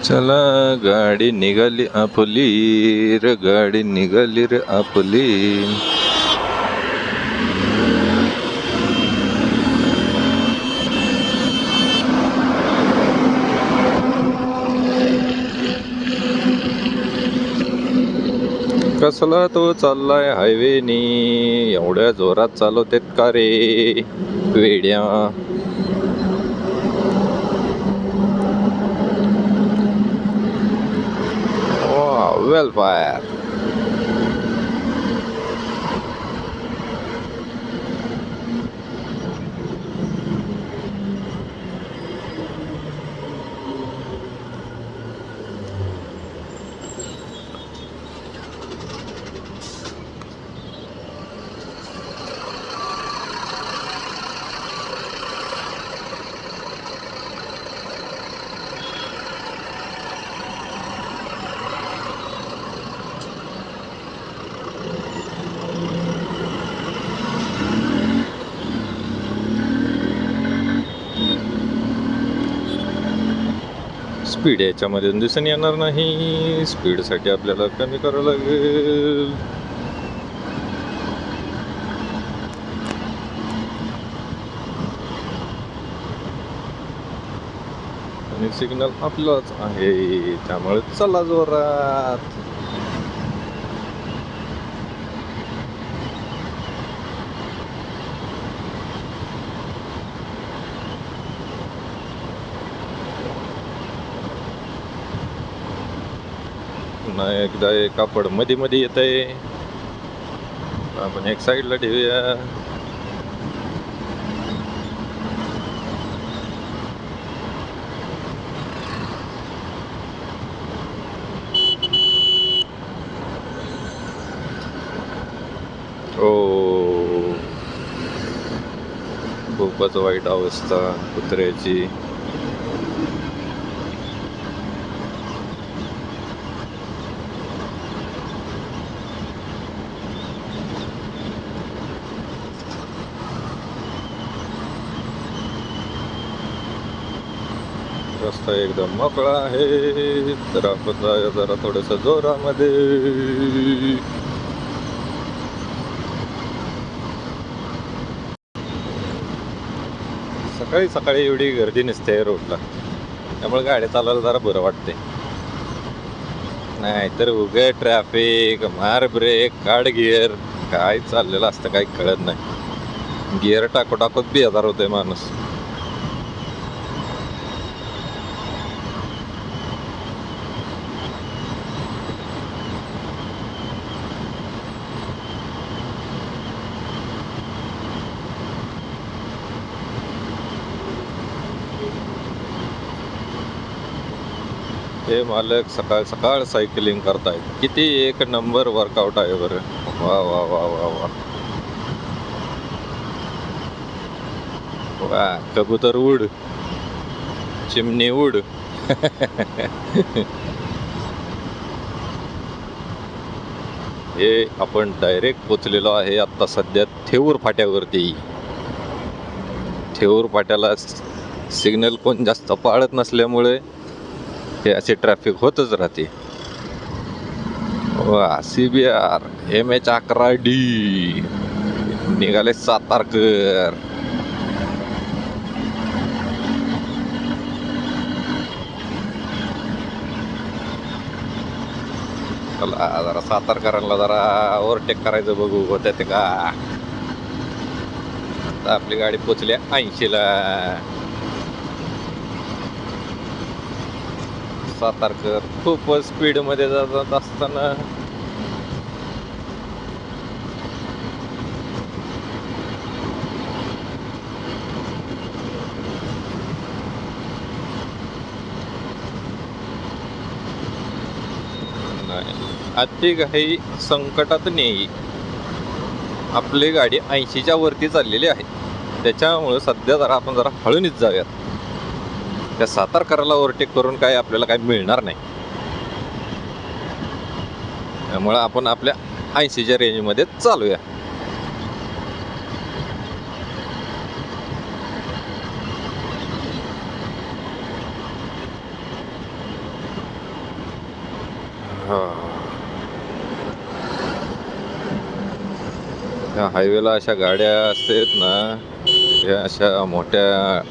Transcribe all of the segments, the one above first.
चला गाडी निघाली आपली रे, गाडी निघाली रे आपली. कसला तो चाललाय हायवेनी, एवढ्या जोरात चालवतेत का रे वेड्या. वेल फायर. स्पीड याच्यामध्ये दिसून येणार नाही. स्पीडसाठी आपल्याला कमी करावं लागेल. आणि सिग्नल आपलाच आहे, त्यामुळे चला जोरात. पुन्हा एकदा एक कापड मध्ये मध्ये येत आहे, आपण एक साईडला ठेवूया. ओ, खूपच वाईट अवस्था कुत्र्याची. रस्ता एकदम मोकळा आहे, तर आपण जाऊया जरा थोडस जोरामध्ये. सकाळी सकाळी एवढी गर्दी नसते रोडला, त्यामुळे गाडी चालवायला जरा बरं वाटते. नाही तर उगे ट्रॅफिक, मार ब्रेक, काढ गिअर, काय चाललेलं असतं काही कळत नाही. गिअर टाकू टाकूत बेजार होते माणूस. हे मालक सकाळ सकाळ सायकलिंग करतायत, किती एक नंबर वर्कआउट आहे बरं. वा वा वा वा वा वा. कबूतर उड, चिमणी उड. हे आपण डायरेक्ट पोचलेलो आहे आता सध्या थेऊर फाट्यावरती. थेऊर फाट्याला सिग्नल कोण जास्त पाळत नसल्यामुळे हे असे ट्रॅफिक होतच राहते. वा, CBR MH11D निघाले सातारकर. चला जरा सातारकरांना जरा ओव्हरटेक करायचं, बघू होत ते का. आता आपली गाडी पोचली 80ला. सातारकर खूपच स्पीड मध्ये जात असताना अति घाई संकटात नेई. आपली गाडी 80च्या वरती चाललेली आहे, त्याच्यामुळे सध्या जरा आपण जरा हळूनच जाऊयात. त्या सातारकराला ओव्हरटेक करून काय आपल्याला काय मिळणार नाही, त्यामुळे आपण आपल्या 80च्या रेंजमध्ये चालूया. हायवेला अशा गाड्या असतात ना, ह्या अशा मोठ्या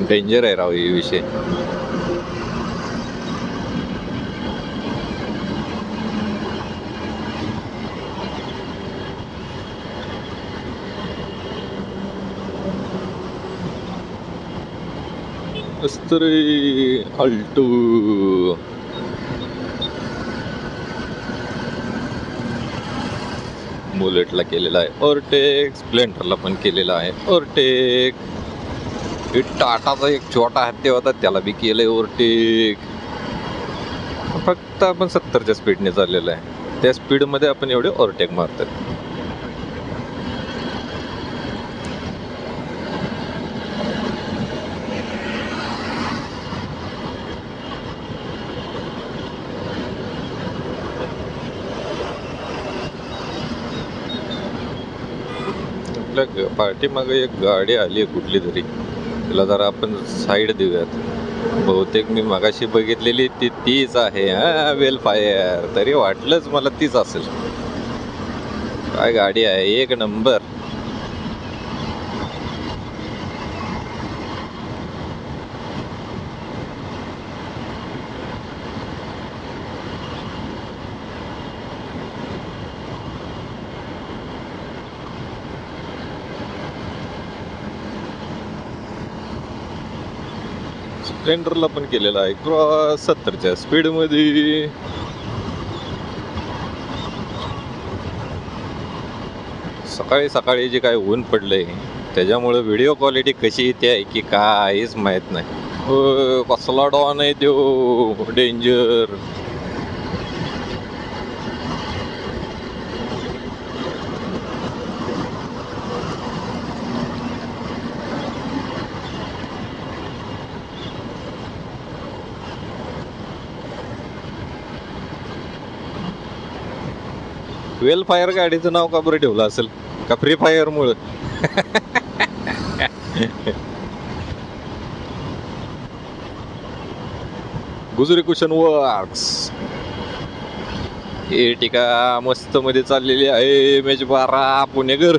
डेंजर आहे राव हे विषय. रे अल्टो बुलेटला केलेला आहे ओव्हरटेक, स्प्लेंडरला पण केलेला आहे ओव्हरटेक. टाटाचा एक छोटा हत्ती होता त्याला बी केलंय ओव्हरटेक. फक्त आपण 70च्या स्पीडने चाललेलं आहे, त्या स्पीडमध्ये आपण एवढे ओव्हरटेक मारतात. आपल्या पाठीमागे एक गाडी आली आहे कुठली तरी, तिला जरा आपण साईड देऊयात. बहुतेक मी मगाशी बघितलेली तीच आहे. हा वेल फायर, तरी वाटलंच मला तीच असेल. काय गाडी आहे, एक नंबर. स्प्लेंडरला पण केलेला आहे क्रॉस 70च्या स्पीड मध्ये. सकाळी सकाळी जे काय ऊन पडलंय त्याच्यामुळे व्हिडिओ क्वालिटी कशी येते आहे की काहीच माहित नाही. कसला डॉन आहे तो, डेंजर. वेल फायर गाडीचं नाव का बरं ठेवलं असेल, का फ्री फायर मुळे? गुजरी कुशन वर्क्स एर्टिगा मस्त मध्ये चाललेली आहे. MH12 पुणेकर.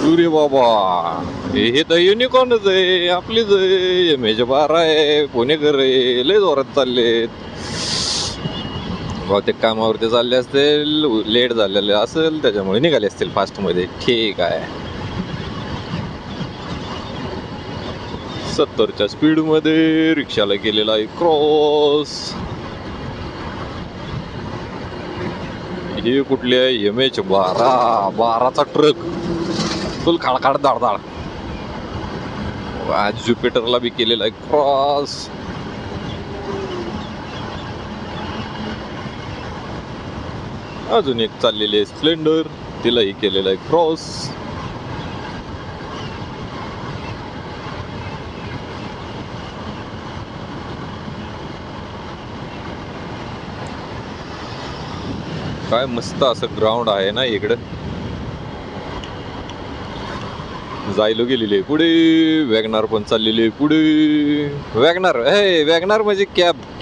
अरे बाबा, हे तर युनिकॉर्नच आहे, आपलीच आहे. MH12 आहे, पुणेकर आहे, लय जोरात चाललेत. बहुतेक कामावरती चालले असतील, लेट झालेले असेल त्याच्यामुळे निघाले असतील फास्ट मध्ये. ठीक आहे. 70च्या स्पीड मध्ये रिक्षाला केलेला आहे क्रॉस. हे कुठले आहे, MH12चा ट्रक, फुल खाडखाड धाडधाड. आज ज्युपिटरला बी केलेला आहे क्रॉस. अजून एक चाललेली आहे स्प्लेंडर, तिलाही केलेला आहे क्रॉस. काय मस्त असं ग्राउंड आहे ना इकडं. जायलो गेलेली आहे पुढे. वॅगनार पण चाललेली आहे पुढे. वॅगनार म्हणजे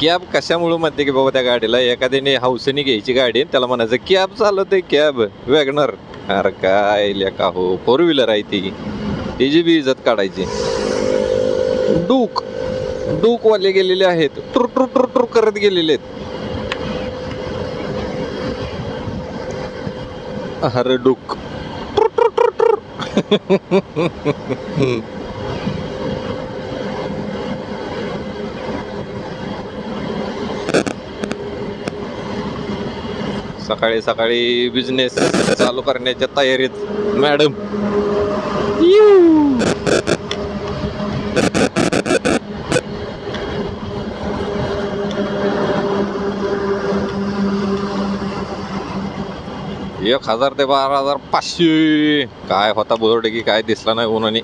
कॅब कशामुळे म्हणते की बाबा त्या गाडीला एखाद्याने हौसेने घ्यायची गाडी, त्याला म्हणायचं कॅब चालत आहे, कॅब वॅगनार. अरे काय लेका हो, 4 व्हीलर आहे ती, तिची बी इज्जत काढायची. डूक वाले गेलेले आहेत, टुर टुर टुर टुर करत गेलेले आहेत. अरे डूक सकाळी सकाळी बिझनेस चालू करण्याच्या तयारीत मॅडम. एक 1000 ते 12,500 काय होता बोर्ड की काय दिसला नाही उन्हाने.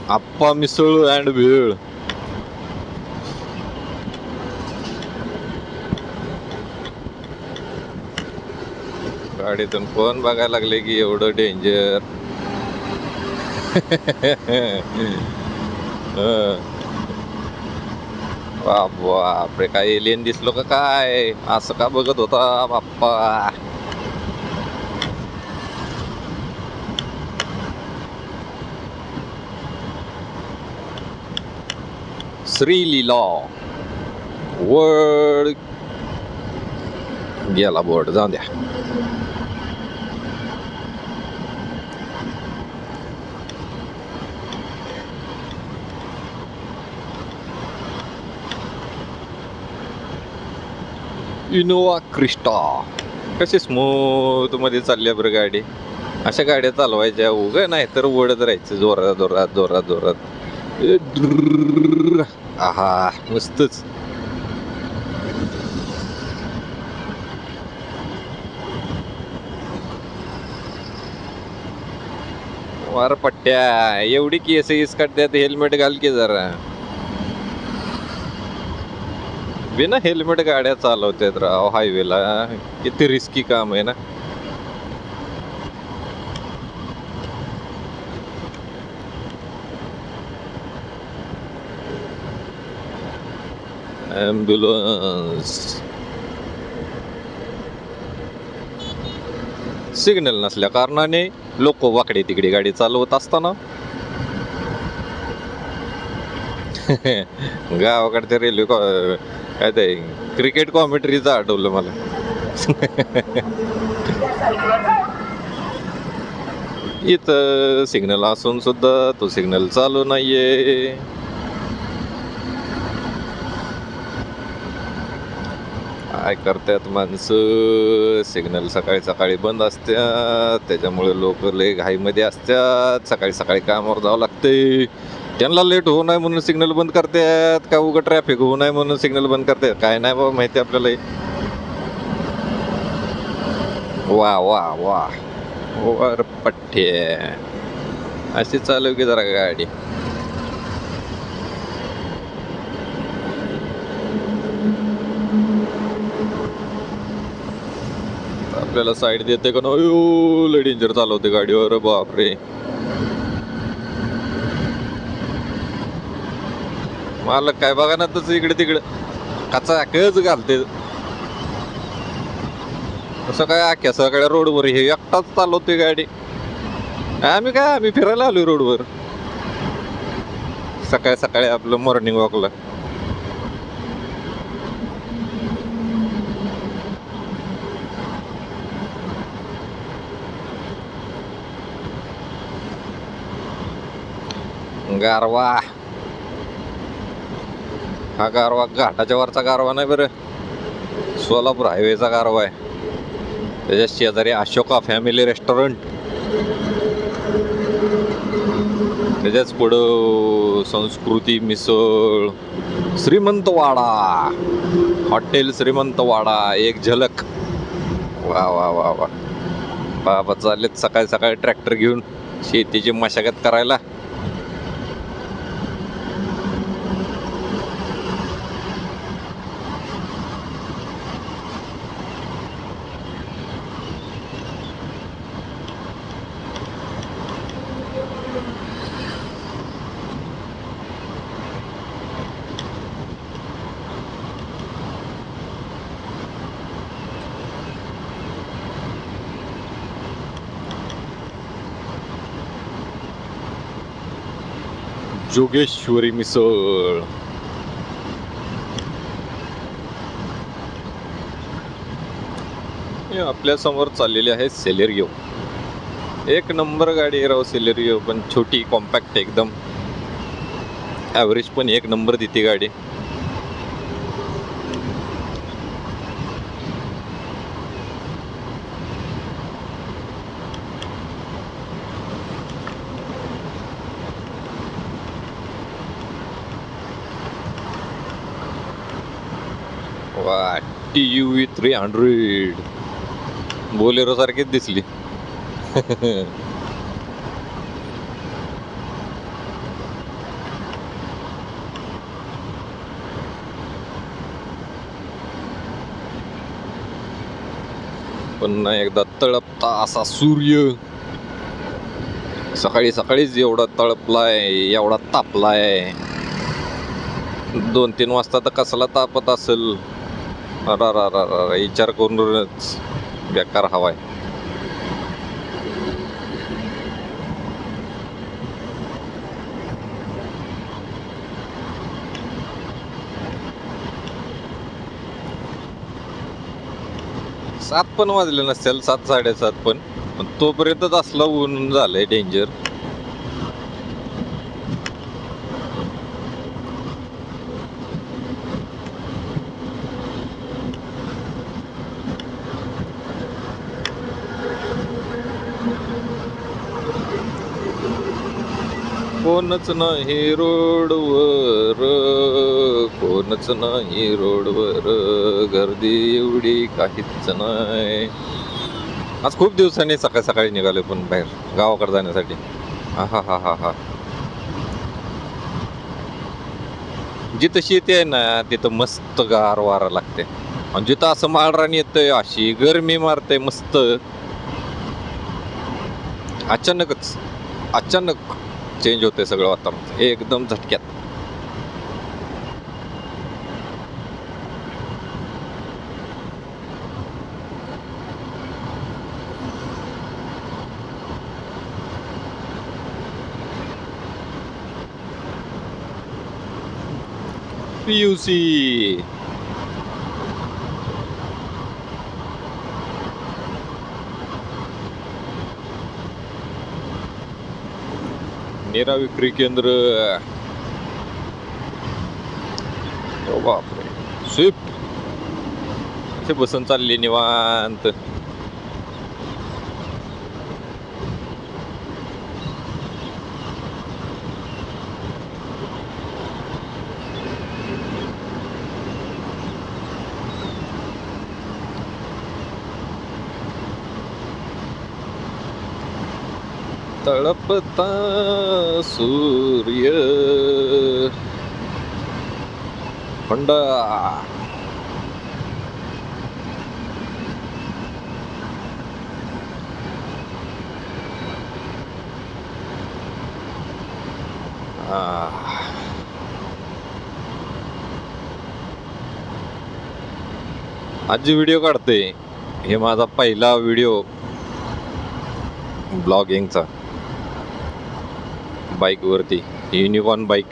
आप्पा मिसळ अँड भेळ. गाडीतून कोण बघायला लागले की एवढं डेंजर. बापरे, काय एलियन दिसलो का काय? असं का बघत होता बाप्पा? श्रीलीला वर्ड गेला बोर्ड, जाऊ द्या. इनोवा क्रिस्टा कशी स्मूथ मध्ये चालली बरं गाडी. अशा गाड्या चालवायच्या, उगा नाही तर ओढत राहायचं जोरात जोरात जोरात जोरात. आहा मस्तच. वार पट्ट्या, एवढी केस काढतात, हेल्मेट घाल की जरा. बिना हेल्मेट गाड्या चालवतात राव हायवेला, किती रिस्की काम आहे ना. ॲम्ब्युलन्स. सिग्नल नसल्या कारणाने लोक वाकडे तिकडे गाडी चालवत असताना गावाकडच्या रेल्वे काय ते क्रिकेट कॉमेंट्रीचं आठवलं मला. इथं सिग्नल असून सुद्धा तो सिग्नल चालू नाहीये. काय करतात माणसं? सिग्नल सकाळी सकाळी बंद असतात, त्याच्यामुळे लोक लय घाईमध्ये असतात. सकाळी सकाळी कामावर जावं लागते, त्यांना लेट होऊ नये म्हणून सिग्नल बंद करतात का उगा ट्रॅफिक होऊ नये म्हणून सिग्नल बंद करतात, काय नाही बाबा माहिती आपल्याला. वा वा वा वर पठ्ठे, अशी चालव की जरा गाडी. आपल्याला साईड देते का नो? लय डेंजर चालवते गाडीवर, बापरे. मालक काय बघा ना तसं इकडे तिकडे कच घालते. असं काय अख्ख्या सगळ्या रोडवर हे एकटाच चालवते गाडी. आम्ही फिरायला आलोय रोडवर सकाळी सकाळी आपलं मॉर्निंग वॉकला. गारवा, हा गारवा घाटाच्या वरचा गारवा नाही बरं, सोलापूर हायवेचा गारवा आहे. त्याच्या शेजारी अशोका फॅमिली रेस्टॉरंट, त्याच्याच पुढं संस्कृती मिसळ, श्रीमंतवाडा हॉटेल, श्रीमंतवाडा एक झलक. वा वा वा वा बाबा, चाललेत सकाळी सकाळी ट्रॅक्टर घेऊन शेतीची मशागत करायला. जोगेश्वरी मिसळ. आपल्या समोर चाललेली आहे सेलेरियो. एक नंबर गाडी आहे राव सेलेरियो, पण छोटी कॉम्पॅक्ट एकदम. ॲव्हरेज पण एक नंबर देते गाडी. वा, TUV 300 बोलेरो सारखीच दिसली. पुन्हा एकदा तळपता असा सूर्य. सकाळी सकाळीच एवढा तळपलाय, एवढा तापलाय. 2-3 वाजता तर कसला तापत असेल. अरा रा रा रा, विचार करूनच बेकार हवाय. सात पण वाजले नसतील, 7-7:30 पण तोपर्यंतच असलं ऊन झालंय डेंजर. कोणच नाही रोडवर, कोणच नाही रोडवर, गर्दी एवढी काहीच नाही. आज खूप दिवसांनी सकाळी सकाळी निघालोय पण बाहेर गावाकडे जाण्यासाठी. हा हा हा हा हा. जिथं शेती आहे ना तिथं मस्त गार वारा लागते, आणि जिथं असं माळरान येतंय अशी गरमी मारते मस्त. अचानकच अचानक चेंज होते सगळं वातावरण एकदम झटक्यात. पीयूसी निरा विक्री केंद्र. ओ बापरे, स्विफ्ट असे बसून चालली निवांत. तळपता सूर्य होंडा. आज जी व्हिडिओ काढते हे माझा पहिला व्हिडिओ ब्लॉगिंगचा, बाईक वरती, युनिकॉर्न बाईक.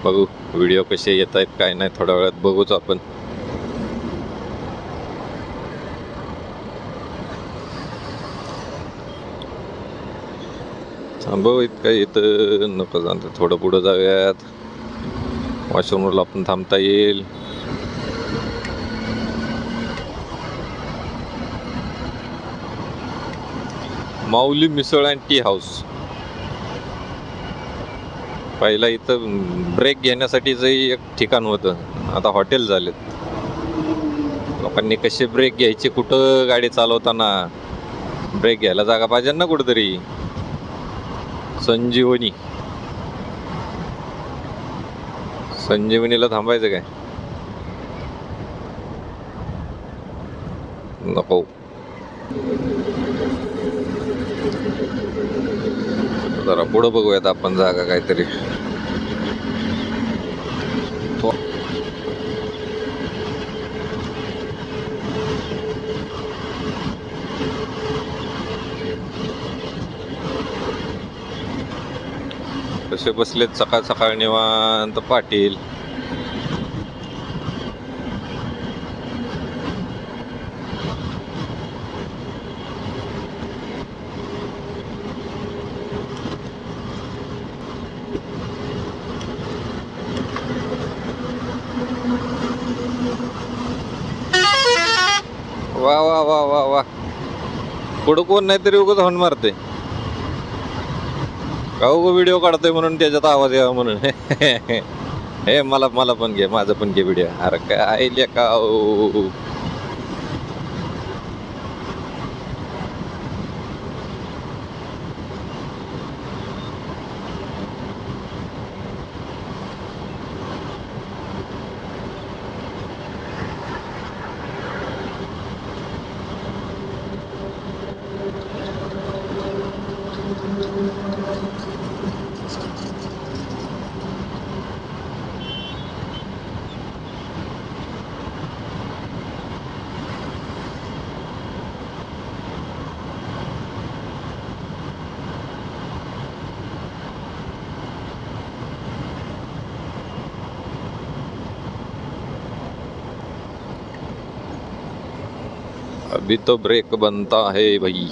बघू व्हिडिओ कसे येत आहेत काय नाही, थोड्या वेळात बघूच आपण. थांबव इतका इथं नको जाणं, थोडं पुढं जाऊयात. वॉशरूमला आपण थांबता येईल. माऊली मिसळ अँड टी हाऊस. पहिला इथं ब्रेक घेण्यासाठीच एक ठिकाण होतं, आता हॉटेल झालेत. लोकांनी कसे ब्रेक घ्यायचे, कुठं गाडी चालवताना ब्रेक घ्यायला जागा पाहिजे ना कुठेतरी. संजीवनी, संजीवनीला थांबायचं काय? नको. जरा पुढं बघूयात आपण जागा काहीतरी. कसे बसलेत सकाळ सकाळ निवांत पाटील. वा वा वा वा वा. पुढं कोण नाही तरी उगाच हॉर्न मारते का? उगं व्हिडिओ काढतोय म्हणून त्याच्यात आवाज यावा म्हणून. हे मला मला पण घे, माझं पण घे व्हिडिओ. अरे काय लेका. अभी तो ब्रेक बनता है भाई.